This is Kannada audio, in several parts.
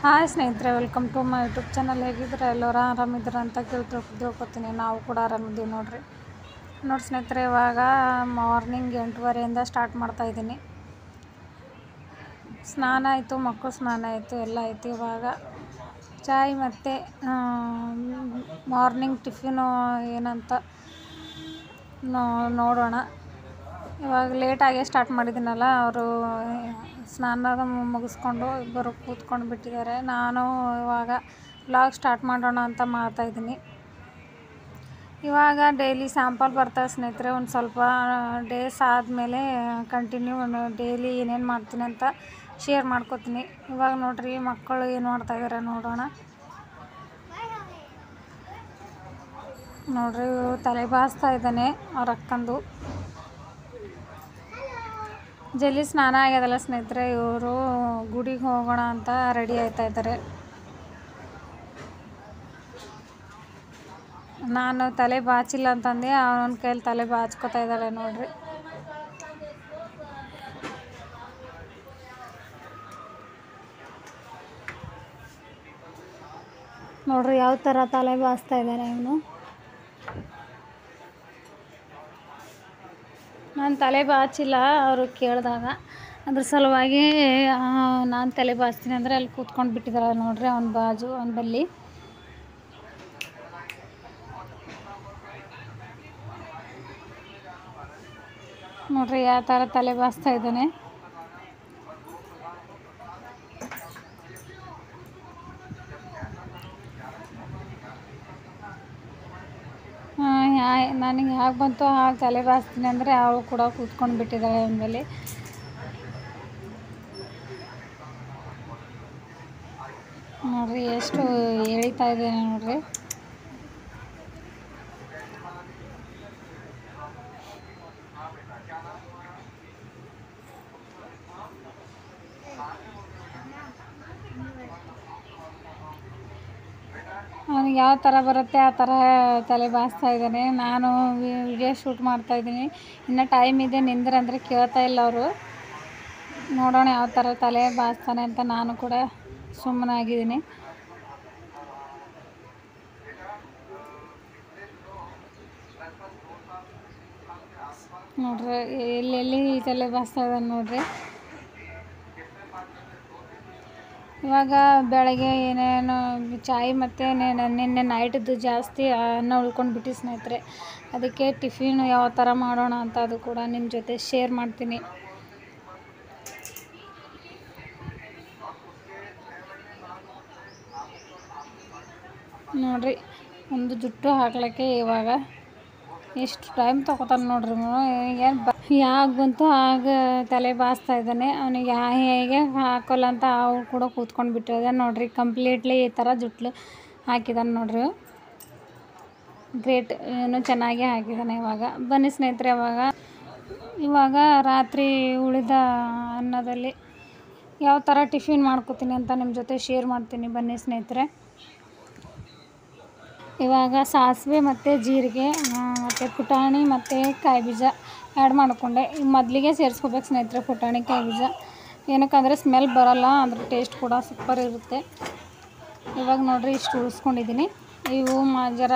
ಹಾಯ್ ಸ್ನೇಹಿತರೆ, welcome to my YouTube channel. ಹೇಗಿದ್ರೆ ಎಲ್ಲರೂ ಆರಾಮಿದ್ರೆ ಅಂತ ತಿಳ್ಕೊತೀನಿ. ನಾವು ಕೂಡ ಆರಾಮಿದ್ದೀವಿ ನೋಡಿ ಸ್ನೇಹಿತರೆ. ಇವಾಗ ಮಾರ್ನಿಂಗ್ 8:30 ಸ್ಟಾರ್ಟ್ ಮಾಡ್ತಾಯಿದ್ದೀನಿ. ಸ್ನಾನ ಆಯಿತು, ಮಕ್ಕಳು ಸ್ನಾನ ಆಯಿತು, ಎಲ್ಲ ಆಯಿತು. ಇವಾಗ ಚಾಯ್ ಮತ್ತು ಮಾರ್ನಿಂಗ್ ಟಿಫಿನು ಏನಂತ ನೋಡೋಣ. ಇವಾಗ ಲೇಟಾಗೆ ಸ್ಟಾರ್ಟ್ ಮಾಡಿದ್ದೀನಲ್ಲ, ಅವರು ಸ್ನಾನ ಮುಗಿಸ್ಕೊಂಡು ಇಬ್ಬರು ಕೂತ್ಕೊಂಡು ಬಿಟ್ಟಿದ್ದಾರೆ. ನಾನು ಇವಾಗ ವ್ಲಾಗ್ ಸ್ಟಾರ್ಟ್ ಮಾಡೋಣ ಅಂತ ಮಾಡ್ತಾಯಿದ್ದೀನಿ. ಇವಾಗ ಡೈಲಿ ಸ್ಯಾಂಪಲ್ ಬರ್ತಾವೆ ಸ್ನೇಹಿತರೆ. ಒಂದು ಸ್ವಲ್ಪ ಡೇಸ್ ಆದಮೇಲೆ ಕಂಟಿನ್ಯೂ ಡೈಲಿ ಏನೇನು ಮಾಡ್ತೀನಿ ಅಂತ ಶೇರ್ ಮಾಡ್ಕೋತೀನಿ. ಇವಾಗ ನೋಡ್ರಿ, ಮಕ್ಕಳು ಏನು ಮಾಡ್ತಾಯಿದ್ದಾರೆ ನೋಡೋಣ. ನೋಡ್ರಿ, ತಲೆ ಬಾಚ್ತಾ ಇದ್ದಾನೆ ಅವ್ರ ಅಕ್ಕಂದು. ಜಲ್ದಿ ಸ್ನಾನ ಆಗ್ಯದಲ್ಲ ಸ್ನೇಹಿತರೆ. ಇವರು ಗುಡಿಗೆ ಹೋಗೋಣ ಅಂತ ರೆಡಿ ಆಯ್ತಾ ಇದ್ದಾರೆ. ನಾನು ತಲೆ ಬಾಚಿಲ್ಲ ಅಂತಂದೆ, ಅವನ ಕೈಯಲ್ಲಿ ತಲೆ ಬಾಚ್ಕೋತಾ ಇದ್ದಾಳೆ ನೋಡ್ರಿ. ನೋಡ್ರಿ ಯಾವ ಥರ ತಲೆ ಬಾಚ್ತಾ ಇದ್ದಾನೆ ಇವನು. ನಾನು ತಲೆ ಬಾಚಿಲ್ಲ ಅವರು ಕೇಳಿದಾಗ, ಅದ್ರ ಸಲುವಾಗಿ ನಾನು ತಲೆ ಬಾಚ್ತೀನಿ ಅಂದರೆ ಅಲ್ಲಿ ಕೂತ್ಕೊಂಡು ಬಿಟ್ಟಿದ್ದಾರೆ ನೋಡ್ರಿ, ಅವನ ಬಾಜು ಅವನ ಬಲ್ಲಿ. ನೋಡ್ರಿ ಯಾವ ಥರ ತಲೆ ಬಾಚ್ತಾ ಇದ್ದಾನೆ. ನನಗೆ ಹೇಗೆ ಬಂತು ಹಾಗೆ ತಲೆ ಬಾಚ್ತೀನಿ ಅಂದರೆ ಅವಳು ಕೂಡ ಕೂತ್ಕೊಂಡು ಬಿಟ್ಟಿದ್ದಾಳೆ ಅಂದಮೇಲೆ. ನೋಡ್ರಿ ಎಷ್ಟು ಎಳಿತಾ ಇದ್ದೇನೆ ನೋಡ್ರಿ. ಅವನಿಗೆ ಯಾವ ಥರ ಬರುತ್ತೆ ಆ ಥರ ತಲೆ ಬಾಚ್ತಾ ಇದ್ದಾನೆ. ನಾನು ವಿಡಿಯೋ ಶೂಟ್ ಮಾಡ್ತಾಯಿದ್ದೀನಿ. ಇನ್ನು ಟೈಮ್ ಇದೆ ನಿಂದ್ರಂದರೆ ಕೇಳ್ತಾ ಇಲ್ಲ ಅವರು. ನೋಡೋಣ ಯಾವ ಥರ ತಲೆ ಬಾಚ್ತಾನೆ ಅಂತ ನಾನು ಕೂಡ ಸುಮ್ಮನಾಗಿದ್ದೀನಿ. ನೋಡ್ರಿ ಎಲ್ಲೆಲ್ಲಿ ತಲೆ ಬಾಚ್ತಾ ಇದ್ದಾನೆ ನೋಡ್ರಿ. ಇವಾಗ ಬೆಳಗ್ಗೆ ಏನೇನು ಚಾಯ್ ಮತ್ತು ನಿನ್ನೆ ನೈಟ್ದು ಜಾಸ್ತಿ ಅನ್ನ ಉಳ್ಕೊಂಡು ಬಿಟ್ಟು ಸ್ನೇಹಿತರೆ. ಅದಕ್ಕೆ ಟಿಫಿನ್ ಯಾವ ಥರ ಮಾಡೋಣ ಅಂತ ಅದು ಕೂಡ ನಿಮ್ಮ ಜೊತೆ ಶೇರ್ ಮಾಡ್ತೀನಿ. ನೋಡ್ರಿ, ಒಂದು ಜುಟ್ಟು ಹಾಕ್ಲಿಕ್ಕೆ ಇವಾಗ ಎಷ್ಟು ಟೈಮ್ ತೊಗೋತಾನೆ ನೋಡ್ರಿ. ಏನು ಯಾಕೆ ಬಂತು ಆಗ ತಲೆ ಬಾಚ್ತಾ ಇದ್ದಾನೆ. ಅವನಿಗೆ ಹೇಗೆ ಹಾಕೋಲ್ಲ ಅಂತ ಅವ್ರು ಕೂಡ ಕೂತ್ಕೊಂಡು ಬಿಟ್ಟಿದೆ ನೋಡ್ರಿ. ಕಂಪ್ಲೀಟ್ಲಿ ಈ ಥರ ಜುಟ್ಲು ಹಾಕಿದಾನೆ ನೋಡ್ರಿ. ಗ್ರೇಟ್, ಏನು ಚೆನ್ನಾಗಿ ಹಾಕಿದ್ದಾನೆ. ಇವಾಗ ಬನ್ನಿ ಸ್ನೇಹಿತರೆ, ಇವಾಗ ರಾತ್ರಿ ಉಳಿದ ಅನ್ನದಲ್ಲಿ ಯಾವ ಥರ ಟಿಫಿನ್ ಮಾಡ್ಕೋತೀನಿ ಅಂತ ನಿಮ್ಮ ಜೊತೆ ಶೇರ್ ಮಾಡ್ತೀನಿ. ಬನ್ನಿ ಸ್ನೇಹಿತರೆ. ಇವಾಗ ಸಾಸಿವೆ ಮತ್ತು ಜೀರಿಗೆ ಮತ್ತು ಪುಟಾಣಿ ಮತ್ತು ಕಾಯಿ ಬೀಜ ಆ್ಯಡ್ ಮಾಡಿಕೊಂಡೆ. ಮೊದಲಿಗೆ ಸೇರಿಸ್ಕೋಬೇಕು ಸ್ನೇಹಿತರೆ ಪುಟಾಣಿ ಕಾಯಿ ಬೀಜ. ಏನಕ್ಕಂದರೆ ಸ್ಮೆಲ್ ಬರೋಲ್ಲ, ಅದ್ರ ಟೇಸ್ಟ್ ಕೂಡ ಸೂಪರ್ ಇರುತ್ತೆ. ಇವಾಗ ನೋಡ್ರಿ ಇಷ್ಟು ಉಳಿಸ್ಕೊಂಡಿದ್ದೀನಿ. ಇವು ಜರ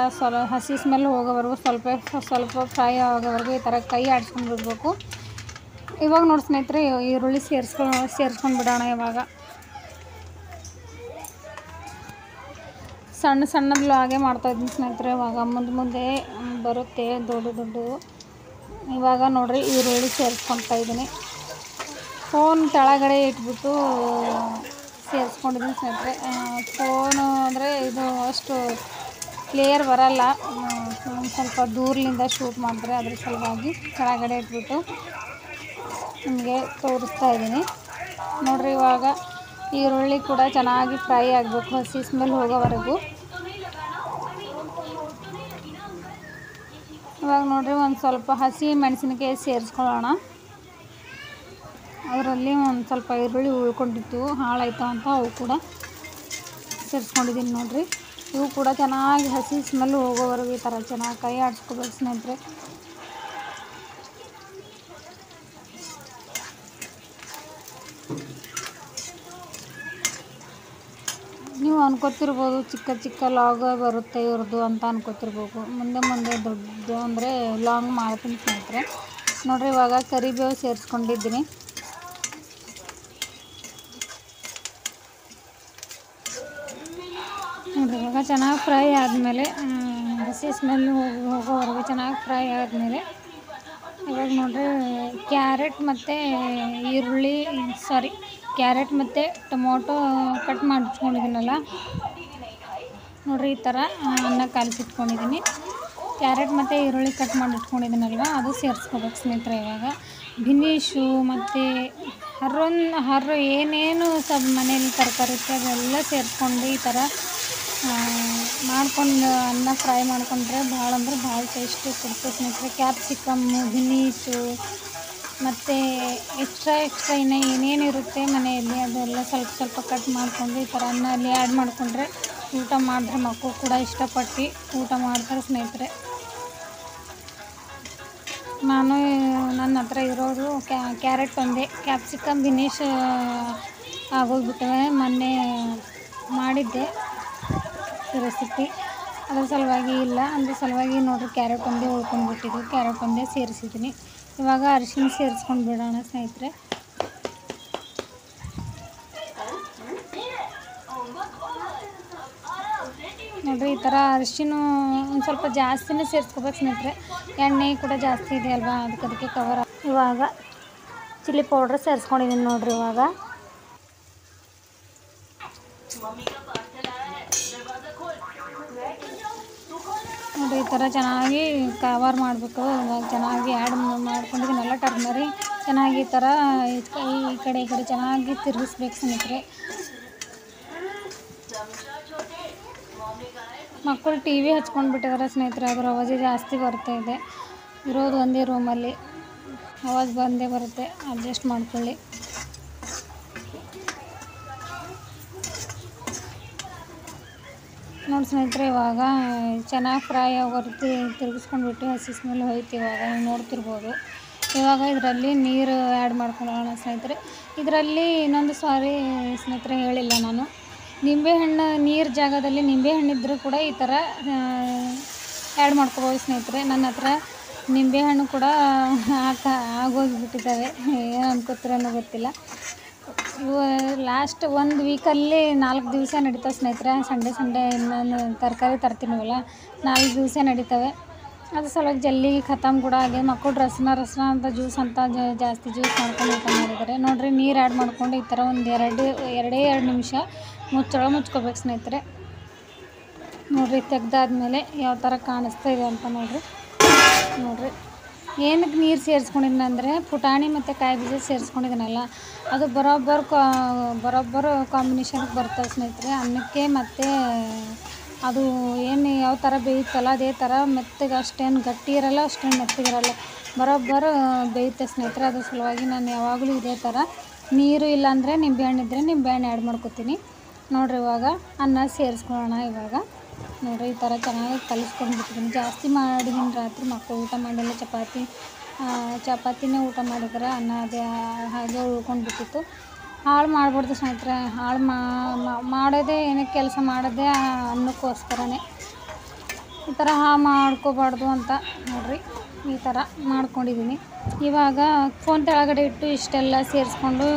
ಹಸಿ ಸ್ಮೆಲ್ ಹೋಗೋವರೆಗೂ ಸ್ವಲ್ಪ ಫ್ರೈ ಆಗೋವರೆಗೂ ಈ ಥರ ಕೈ ಆಡಿಸ್ಕೊಂಡು ಬಿಡಬೇಕು. ಇವಾಗ ನೋಡಿ ಸ್ನೇಹಿತರೆ, ಈರುಳ್ಳಿ ಸೇರಿಸ್ಕೊಂಡು ಬಿಡೋಣ. ಇವಾಗ ಸಣ್ಣದು ಹಾಗೆ ಮಾಡ್ತಾಯಿದ್ದೀನಿ ಸ್ನೇಹಿತರೆ. ಇವಾಗ ಮುಂದೆ ಬರುತ್ತೆ ದೊಡ್ಡ. ಇವಾಗ ನೋಡ್ರಿ ಈರುಳ್ಳಿ ಸೇರಿಸ್ಕೊತಾ ಇದ್ದೀನಿ. ಫೋನ್ ಕೆಳಗಡೆ ಇಟ್ಬಿಟ್ಟು ಸೇರಿಸ್ಕೊಂಡಿದ್ದೀನಿ ಸ್ನೇಹಿತರೆ. ಫೋನು ಅಂದರೆ ಇದು ಅಷ್ಟು ಕ್ಲಿಯರ್ ಬರಲ್ಲ, ಸ್ವಲ್ಪ ದೂರದಿಂದ ಶೂಟ್ ಮಾಡಿದ್ರೆ ಅದ್ರ ಸಲುವಾಗಿ ಕೆಳಗಡೆ ಇಟ್ಬಿಟ್ಟು ನಿಮಗೆ ತೋರಿಸ್ತಾ ಇದ್ದೀನಿ. ನೋಡ್ರಿ, ಇವಾಗ ಈರುಳ್ಳಿ ಕೂಡ ಚೆನ್ನಾಗಿ ಫ್ರೈ ಆಗಬೇಕು, ಹಸಿ ಸ್ಮೆಲ್ ಹೋಗೋವರೆಗೂ. ಇವಾಗ ನೋಡ್ರಿ ಒಂದು ಸ್ವಲ್ಪ ಹಸಿ ಮೆಣಸಿನಕಾಯಿ ಸೇರಿಸ್ಕೊಳ್ಳೋಣ. ಅದರಲ್ಲಿ ಒಂದು ಸ್ವಲ್ಪ ಈರುಳ್ಳಿ ಉಳ್ಕೊಂಡಿತ್ತು, ಹಾಳಾಯ್ತು ಅಂತ ಅವು ಕೂಡ ಸೇರಿಸ್ಕೊಂಡಿದ್ದೀನಿ ನೋಡ್ರಿ. ಇವು ಕೂಡ ಚೆನ್ನಾಗಿ ಹಸಿ ಸ್ಮೆಲ್ ಹೋಗೋವರೆಗೂ ಈ ಥರ ಚೆನ್ನಾಗಿ ಕೈ ಆಡಿಸ್ಕೋಬೇಕು ಸ್ನೇಹಿತರೆ. ನೀವು ಅನ್ಕೋತಿರ್ಬೋದು ಚಿಕ್ಕ ಚಿಕ್ಕ ಲಾಗ್ ಬರುತ್ತೆ ಇವ್ರದ್ದು ಅಂತ ಅನ್ಕೋತಿರ್ಬೋದು. ಮುಂದೆ ಮುಂದೆ ದೊಡ್ಡದು ಅಂದರೆ ಲಾಂಗ್ ಮಾಡ್ತೀನಿ ಸ್ನೇಹಿತರೆ. ನೋಡಿರಿ ಇವಾಗ ಕರಿಬೇವು ಸೇರಿಸ್ಕೊಂಡಿದ್ದೀನಿ. ನೋಡಿರಿ ಇವಾಗ ಚೆನ್ನಾಗಿ ಫ್ರೈ ಆದಮೇಲೆ ಹಸಿ ಸ್ಮೆಲ್ ಹೋಗೋವರೆಗೂ ಚೆನ್ನಾಗಿ ಫ್ರೈ ಆದಮೇಲೆ ಇವಾಗ ನೋಡಿರಿ ಕ್ಯಾರೆಟ್ ಮತ್ತು ಟೊಮೊಟೊ ಕಟ್ ಮಾಡಿಟ್ಕೊಂಡಿದ್ದೀನಲ್ಲ, ನೋಡಿರಿ ಈ ಥರ ಅನ್ನ ಕಾಲಿಸಿಟ್ಕೊಂಡಿದ್ದೀನಿ. ಕ್ಯಾರೆಟ್ ಮತ್ತು ಈರುಳ್ಳಿ ಕಟ್ ಮಾಡಿ ಇಟ್ಕೊಂಡಿದ್ದೀನಲ್ವ ಅದು ಸೇರಿಸ್ಕೋಬೇಕು ಸ್ನೇಹಿತರೆ. ಇವಾಗ ಬಿನೀಶು ಮತ್ತು ಹರ್ರು ಏನೇನು ಮನೇಲಿ ತರಕಾರಿ ಇತ್ತು ಅದೆಲ್ಲ ಸೇರಿಸ್ಕೊಂಡು ಈ ಥರ ಮಾಡ್ಕೊಂಡು ಅನ್ನ ಫ್ರೈ ಮಾಡ್ಕೊಂಡ್ರೆ ಭಾಳ ಅಂದ್ರೆ ಭಾಳ ಟೇಸ್ಟ್ ಕೊಡುತ್ತೆ ಸ್ನೇಹಿತರೆ. ಕ್ಯಾಪ್ಸಿಕಮ್ಮು, ಬಿನೀಶು ಮತ್ತು ಎಕ್ಸ್ಟ್ರಾ ಇನ್ನೂ ಏನೇನಿರುತ್ತೆ ಮನೆಯಲ್ಲಿ ಅದೆಲ್ಲ ಸ್ವಲ್ಪ ಕಟ್ ಮಾಡಿಕೊಂಡು ಈ ಥರ ಅನ್ನಲ್ಲಿ ಆ್ಯಡ್ ಮಾಡಿಕೊಂಡ್ರೆ ಊಟ ಮಾಡಿದ್ರೆ ಮಕ್ಕಳು ಕೂಡ ಇಷ್ಟಪಟ್ಟು ಊಟ ಮಾಡ್ತಾರೆ ಸ್ನೇಹಿತರೆ. ನನ್ನ ಹತ್ರ ಇರೋದು ಕ್ಯಾರೆಟ್ ಒಂದೇ, ಕ್ಯಾಪ್ಸಿಕಮ್ ಬಿನೀಶ್ ಆಗೋಗ್ಬಿಟ್ಟವೆ. ಮೊನ್ನೆ ಮಾಡಿದ್ದೆ ರೆಸಿಪಿ, ಅದ್ರ ಸಲುವಾಗಿ ಇಲ್ಲ, ಅದ್ರ ಸಲುವಾಗಿ ನೋಡಿರಿ ಕ್ಯಾರೆಟ್ ಒಂದೇ ಉಳ್ಕೊಂಡ್ಬಿಟ್ಟಿದ್ದು, ಕ್ಯಾರೆಟ್ ಒಂದೇ ಸೇರಿಸಿದ್ದೀನಿ. ಇವಾಗ ಅರಿಶಿನ ಸೇರಿಸ್ಕೊಂಡು ಬಿಡೋಣ ಸ್ನೇಹಿತರೆ. ನೋಡಿರಿ ಈ ಥರ ಅರಿಶಿನ ಒಂದು ಸ್ವಲ್ಪ ಜಾಸ್ತಿನೇ ಸೇರಿಸ್ಕೋಬೇಕು ಸ್ನೇಹಿತರೆ. ಎಣ್ಣೆ ಕೂಡ ಜಾಸ್ತಿ ಇದೆ ಅಲ್ವಾ, ಅದಕ್ಕೆ ಕವರ್. ಇವಾಗ ಚಿಲ್ಲಿ ಪೌಡ್ರ್ ಸೇರಿಸ್ಕೊಂಡಿದ್ದೀನಿ ನೋಡಿರಿ. ಇವಾಗ ನೋಡಿ ಈ ಥರ ಚೆನ್ನಾಗಿ ಕವರ್ ಮಾಡಬೇಕು. ಇವಾಗ ಚೆನ್ನಾಗಿ ಆ್ಯಡ್ ಮಾಡ್ಕೊಂಡಿದ್ದೀನಲ್ಲ ಟರ್ಮರಿ, ಚೆನ್ನಾಗಿ ಈ ಥರ ಈ ಕಡೆ ಚೆನ್ನಾಗಿ ತಿರುಗಿಸ್ಬೇಕು ಸ್ನೇಹಿತರೆ. ಮಕ್ಕಳು ಟಿ ವಿ ಹಚ್ಕೊಂಡು ಬಿಟ್ಟಿದ್ದಾರೆ ಸ್ನೇಹಿತರೆ, ಅದರ ಆವಾಜ್ ಜಾಸ್ತಿ ಬರ್ತಾಯಿದೆ. ಇರೋದು ಒಂದೇ ರೂಮಲ್ಲಿ, ಆವಾಜ್ ಬಂದೇ ಬರುತ್ತೆ, ಅಡ್ಜಸ್ಟ್ ಮಾಡ್ಕೊಳ್ಳಿ. ನೋಡಿ ಸ್ನೇಹಿತರೆ ಇವಾಗ ಚೆನ್ನಾಗಿ ಫ್ರೈ ಆಗೋರ್ತಿ ತಿರುಗಿಸ್ಕೊಂಡ್ಬಿಟ್ಟು ಹಸಿ ಸ್ಮೆಲ್ ಹೋಯ್ತು. ಇವಾಗ ನೀವು ನೋಡ್ತಿರ್ಬೋದು. ಇವಾಗ ಇದರಲ್ಲಿ ನೀರು ಆ್ಯಡ್ ಮಾಡ್ಕೊಳ್ಳೋಣ ಸ್ನೇಹಿತರೆ. ಇದರಲ್ಲಿ ಇನ್ನೊಂದು ಸ್ನೇಹಿತರೆ ಹೇಳಿಲ್ಲ ನಾನು, ನಿಂಬೆಹಣ್ಣು ನೀರು ಜಾಗದಲ್ಲಿ ನಿಂಬೆಹಣ್ಣಿದ್ದರೂ ಕೂಡ ಈ ಥರ ಆ್ಯಡ್ ಮಾಡ್ಕೋಬೋದು ಸ್ನೇಹಿತರೆ. ನನ್ನ ಹತ್ರ ನಿಂಬೆಹಣ್ಣು ಕೂಡ ಆಗೋಗಿಬಿಟ್ಟಿದ್ದಾವೆ, ಏನು ಅನ್ಕೋತೀರೋ ಗೊತ್ತಿಲ್ಲ. ಇವು ಲಾಸ್ಟ್ 1 ವೀಕಲ್ಲಿ 4 ದಿವಸ ನಡೀತಾವೆ ಸ್ನೇಹಿತರೆ. ಸಂಡೇ ನಾನು ತರಕಾರಿ ತರ್ತೀನವಲ್ಲ, 4 ದಿವಸ ನಡೀತವೆ. ಅದ್ರ ಸಲುವಾಗಿ ಜಲ್ದಿ ಖತಮ್ ಕೂಡ ಆಗಿ ಮಕ್ಕಳು ರಸನ ಅಂತ ಜ್ಯೂಸ್ ಅಂತ ಜಾಸ್ತಿ ಜ್ಯೂಸ್ ಮಾಡ್ಕೊಂಡು ಊಟ ಮಾಡಿದ್ದಾರೆ. ನೋಡಿರಿ ನೀರು ಆ್ಯಡ್ ಮಾಡ್ಕೊಂಡು ಈ ಥರ ಒಂದು ಎರಡೇ 2 ನಿಮಿಷ ಮುಚ್ಕೋಬೇಕು ಸ್ನೇಹಿತರೆ. ನೋಡಿರಿ ತೆಗ್ದಾದ್ಮೇಲೆ ಯಾವ ಥರ ಕಾಣಿಸ್ತಾ ಇದೆ ಅಂತ ನೋಡಿರಿ ಏನಕ್ಕೆ ನೀರು ಸೇರಿಸ್ಕೊಂಡಿದ್ದೀನಂದರೆ ಪುಟಾಣಿ ಮತ್ತು ಕಾಯಿ ಬೀಜ ಸೇರಿಸ್ಕೊಂಡಿದ್ದೀನಲ್ಲ, ಅದು ಬರೋಬ್ಬರ ಕಾಂಬಿನೇಷನ್ಗೆ ಬರ್ತವೆ ಸ್ನೇಹಿತರೆ ಅನ್ನಕ್ಕೆ. ಮತ್ತು ಅದು ಏನು ಯಾವ ಥರ ಬೇಯುತ್ತಲ್ಲ ಅದೇ ಥರ ಮೆತ್ತಗೆ, ಅಷ್ಟೇನು ಗಟ್ಟಿ ಇರಲ್ಲ ಅಷ್ಟೇನು ಮೆತ್ತಗಿರಲ್ಲ, ಬರೋಬ್ಬರ ಬೇಯುತ್ತೆ ಸ್ನೇಹಿತರೆ. ಅದ್ರ ಸಲುವಾಗಿ ನಾನು ಯಾವಾಗಲೂ ಇದೇ ಥರ, ನೀರು ಇಲ್ಲಾಂದರೆ ನಿಂಬೆಹಣ್ಣಿದ್ರೆ ನಿಂಬೆಹಣ್ಣು ಆ್ಯಡ್ ಮಾಡ್ಕೊತೀನಿ. ನೋಡಿರಿ ಇವಾಗ ಅನ್ನ ಸೇರಿಸ್ಕೊಳ್ಳೋಣ. ಇವಾಗ ನೋಡಿರಿ ಈ ಥರ ಚೆನ್ನಾಗಿ ಕಲಿಸ್ಕೊಂಡ್ಬಿಟ್ಟಿದ್ದೀನಿ. ಜಾಸ್ತಿ ಮಾಡಿದ್ದೀನಿ ರಾತ್ರಿ, ಮಕ್ಕಳು ಊಟ ಮಾಡಿಲ್ಲ, ಚಪಾತಿನೇ ಊಟ ಮಾಡಿದ್ರೆ, ಅನ್ನ ಅದೇ ಹಾಗೆ ಉಳ್ಕೊಂಡ್ಬಿಟ್ಟಿತ್ತು. ಹಾಳು ಮಾಡ್ಬಾರ್ದು ಸ್ನೇಹಿತರೆ, ಹಾಳು ಮಾಡೋದೇ ಏನಕ್ಕೆ ಕೆಲಸ ಮಾಡೋದೇ ಅನ್ನಕ್ಕೋಸ್ಕರನೇ. ಈ ಥರ ಮಾಡ್ಕೋಬಾರ್ದು ಅಂತ ನೋಡಿರಿ ಈ ಥರ ಮಾಡ್ಕೊಂಡಿದ್ದೀನಿ. ಇವಾಗ ಫೋನ್ ಕೆಳಗಡೆ ಇಟ್ಟು ಇಷ್ಟೆಲ್ಲ ಸೇರಿಸ್ಕೊಂಡು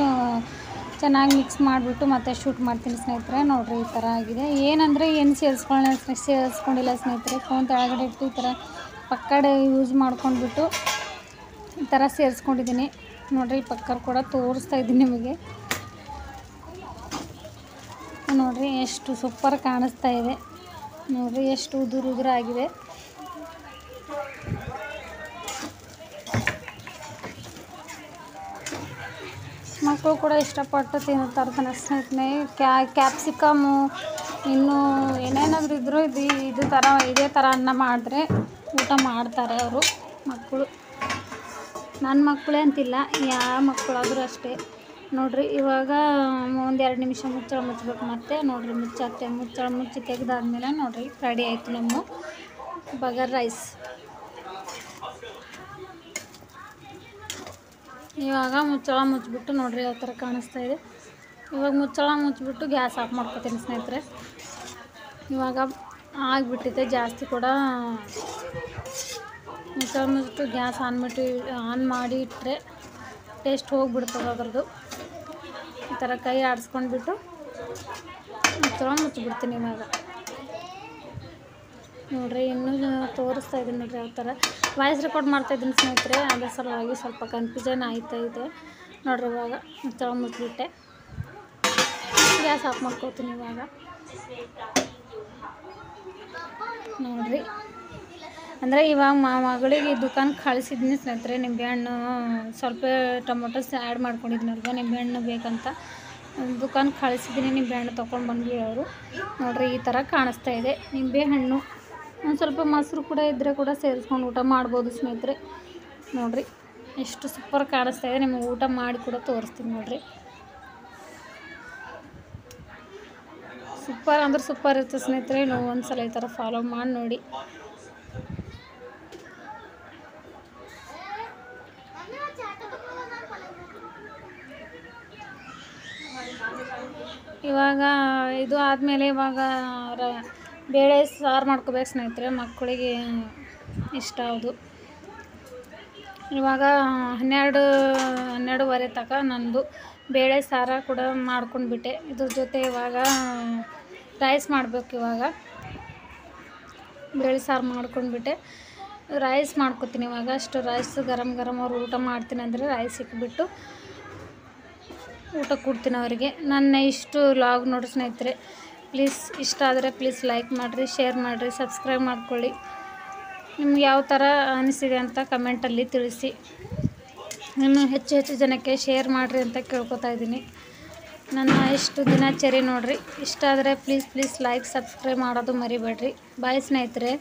ಚೆನ್ನಾಗಿ ಮಿಕ್ಸ್ ಮಾಡಿಬಿಟ್ಟು ಮತ್ತೆ ಶೂಟ್ ಮಾಡ್ತೀನಿ ಸ್ನೇಹಿತರೆ. ನೋಡಿರಿ ಈ ಥರ ಆಗಿದೆ. ಏನಂದರೆ ಏನು ಸೇರಿಸ್ಕೊಂಡಿಲ್ಲ ಸ್ನೇಹಿತರೆ, ಫೋನ್ ಕೆಳಗಡೆ ಇಟ್ಟು ಈ ಥರ ಪಕ್ಕಡೆ ಯೂಸ್ ಮಾಡ್ಕೊಂಡ್ಬಿಟ್ಟು ಈ ಥರ ಸೇರಿಸ್ಕೊಂಡಿದ್ದೀನಿ. ನೋಡಿರಿ ಪಕ್ಕ ಕೂಡ ತೋರಿಸ್ತಾ ಇದ್ದೀನಿ ನಿಮಗೆ. ನೋಡಿರಿ ಎಷ್ಟು ಸೂಪರ್ ಕಾಣಿಸ್ತಾ ಇದೆ, ನೋಡಿರಿ ಎಷ್ಟು ಉದುರಾಗಿದೆ. ಮಕ್ಕಳು ಕೂಡ ಇಷ್ಟಪಟ್ಟು ತಿಂತಾರೆ ಸ್ನೇಹಿತರೆ. ಕ್ಯಾಪ್ಸಿಕಮ್ಮು ಇನ್ನೂ ಏನೇನಾದರೂ ಇದ್ದರೂ ಇದೇ ಥರ ಅನ್ನ ಮಾಡಿದ್ರೆ ಊಟ ಮಾಡ್ತಾರೆ ಅವರು ಮಕ್ಕಳು. ನನ್ನ ಮಕ್ಕಳೇ ಅಂತಿಲ್ಲ, ಯಾವ ಮಕ್ಕಳಾದರೂ ಅಷ್ಟೇ. ನೋಡಿರಿ ಇವಾಗ ಒಂದು 2 ನಿಮಿಷ ಮುಚ್ಚಬೇಕು. ಮತ್ತೆ ನೋಡಿರಿ ಮುಚ್ಚಿ ತೆಗೆದಾದ್ಮೇಲೆ ನೋಡಿರಿ ರೆಡಿ ಆಯಿತು ನಮ್ಮ ಬಗರ್ ರೈಸ್. ಇವಾಗ ಮುಚ್ಚಬಿಟ್ಟು ನೋಡಿರಿ ಯಾವ ಥರ ಕಾಣಿಸ್ತಾ ಇದೆ. ಇವಾಗ ಮುಚ್ಚಳ ಮುಚ್ಚಿಬಿಟ್ಟು ಗ್ಯಾಸ್ ಆಫ್ ಮಾಡ್ಕೊತೀನಿ ಸ್ನೇಹಿತರೆ. ಇವಾಗ ಆಗಿಬಿಟ್ಟಿದೆ ಜಾಸ್ತಿ ಕೂಡ. ಮುಚ್ಚಳ ಮುಚ್ಚಿಬಿಟ್ಟು ಗ್ಯಾಸ್ ಆನ್ ಮಾಡಿ ಇಟ್ಟರೆ ಟೇಸ್ಟ್ ಹೋಗಿಬಿಡ್ತದೆ ಅದ್ರದ್ದು. ಈ ಥರ ಕೈ ಆಡಿಸ್ಕೊಂಡ್ಬಿಟ್ಟು ಮುಚ್ಚಳ ಮುಚ್ಚಿಬಿಡ್ತೀನಿ. ಇವಾಗ ನೋಡಿರಿ ಇನ್ನೂ ತೋರಿಸ್ತಾ ಇದ್ದೀನಿ ನೋಡಿರಿ ಯಾವ ಥರ ವಾಯ್ಸ್ ರೆಕಾರ್ಡ್ ಮಾಡ್ತಾಯಿದ್ದೀನಿ ಸ್ನೇಹಿತರೆ. ಅದ್ರ ಸಲುವಾಗಿ ಸ್ವಲ್ಪ ಕನ್ಫ್ಯೂಷನ್ ಆಯ್ತಾ ಇದೆ ನೋಡಿರಿ. ಇವಾಗ ಮುಚ್ಚಳ ಮುಚ್ಚಿಬಿಟ್ಟೆ ಗ್ಯಾಸ್ ಆಫ್ ಮಾಡ್ಕೊತೀನಿ. ಇವಾಗ ನೋಡಿರಿ ಅಂದರೆ ಇವಾಗ ಮಗಳಿಗೆ ದುಕಾನ್ಗೆ ಕಳಿಸಿದ್ದೀನಿ ಸ್ನೇಹಿತರೆ. ನಿಂಬೆಹಣ್ಣು ಸ್ವಲ್ಪ ಟೊಮೊಟೊಸ್ ಆ್ಯಡ್ ಮಾಡ್ಕೊಂಡಿದ್ದೀನಲ್ವ, ನಿಂಬೆಹಣ್ಣು ಬೇಕಂತ ದುಕಾನ್ಗೆ ಕಳಿಸಿದ್ದೀನಿ. ನಿಂಬೆಹಣ್ಣು ತೊಗೊಂಡು ಬಂದ್ವಿ ಅವರು. ನೋಡಿರಿ ಈ ಥರ ಕಾಣಿಸ್ತಾ ಇದೆ ನಿಂಬೆಹಣ್ಣು. ಒಂದು ಸ್ವಲ್ಪ ಮೊಸರು ಕೂಡ ಇದ್ದರೆ ಕೂಡ ಸೇರಿಸ್ಕೊಂಡು ಊಟ ಮಾಡ್ಬೋದು ಸ್ನೇಹಿತರೆ. ನೋಡಿರಿ ಎಷ್ಟು ಸೂಪರ್ ಕಾಣಿಸ್ತಾ ಇದೆ. ನಿಮಗೆ ಊಟ ಮಾಡಿ ಕೂಡ ತೋರಿಸ್ತೀನಿ ನೋಡಿರಿ. ಸೂಪರ್ ಅಂದ್ರೆ ಸೂಪರ್ ಇರ್ತದೆ ಸ್ನೇಹಿತರೆ. ನೀವು ಒಂದ್ಸಲ ಈ ಥರ ಫಾಲೋ ಮಾಡಿ ನೋಡಿ. ಇವಾಗ ಇದು ಆದಮೇಲೆ ಇವಾಗ ಬೇಳೆ ಸಾರು ಮಾಡ್ಕೋಬೇಕು ಸ್ನೇಹಿತರೆ. ಮಕ್ಕಳಿಗೆ ಇಷ್ಟ ಅದು. ಇವಾಗ 12:30 ತನಕ ನಂದು ಬೇಳೆ ಸಾರು ಕೂಡ ಮಾಡ್ಕೊಂಡ್ಬಿಟ್ಟೆ. ಇದ್ರ ಜೊತೆ ಇವಾಗ ರೈಸ್ ಮಾಡಬೇಕು. ಇವಾಗ ಬೇಳೆ ಸಾರು ಮಾಡ್ಕೊಂಡ್ಬಿಟ್ಟೆ, ರೈಸ್ ಮಾಡ್ಕೊತೀನಿ. ಇವಾಗ ಅಷ್ಟು ರೈಸ್ ಗರಂ ಅವ್ರು ಊಟ ಮಾಡ್ತೀನಿ ಅಂದರೆ ರೈಸ್ ಇಟ್ಬಿಟ್ಟು ಊಟ ಕೊಡ್ತೀನಿ ಅವರಿಗೆ. ನನ್ನ ಇಷ್ಟು ಲಾಗ್ ನೋಡಿ ಸ್ನೇಹಿತರೆ. ಪ್ಲೀಸ್ ಇಷ್ಟ ಆದರೆ ಪ್ಲೀಸ್ ಲೈಕ್ ಮಾಡಿರಿ, ಶೇರ್ ಮಾಡಿರಿ, ಸಬ್ಸ್ಕ್ರೈಬ್ ಮಾಡ್ಕೊಳ್ಳಿ. ನಿಮ್ಗೆ ಯಾವ ಥರ ಅನಿಸಿದೆ ಅಂತ ಕಮೆಂಟಲ್ಲಿ ತಿಳಿಸಿ. ಇನ್ನು ಹೆಚ್ಚು ಜನಕ್ಕೆ ಶೇರ್ ಮಾಡಿರಿ ಅಂತ ಕೇಳ್ಕೊತಾ ಇದ್ದೀನಿ. ನನ್ನ ಇಷ್ಟು ದಿನಚರಿ ನೋಡಿರಿ. ಇಷ್ಟ ಆದರೆ ಪ್ಲೀಸ್ ಲೈಕ್ ಸಬ್ಸ್ಕ್ರೈಬ್ ಮಾಡೋದು ಮರಿಬೇಡ್ರಿ. ಬಾಯ್ ಸ್ನೇಹಿತರೆ.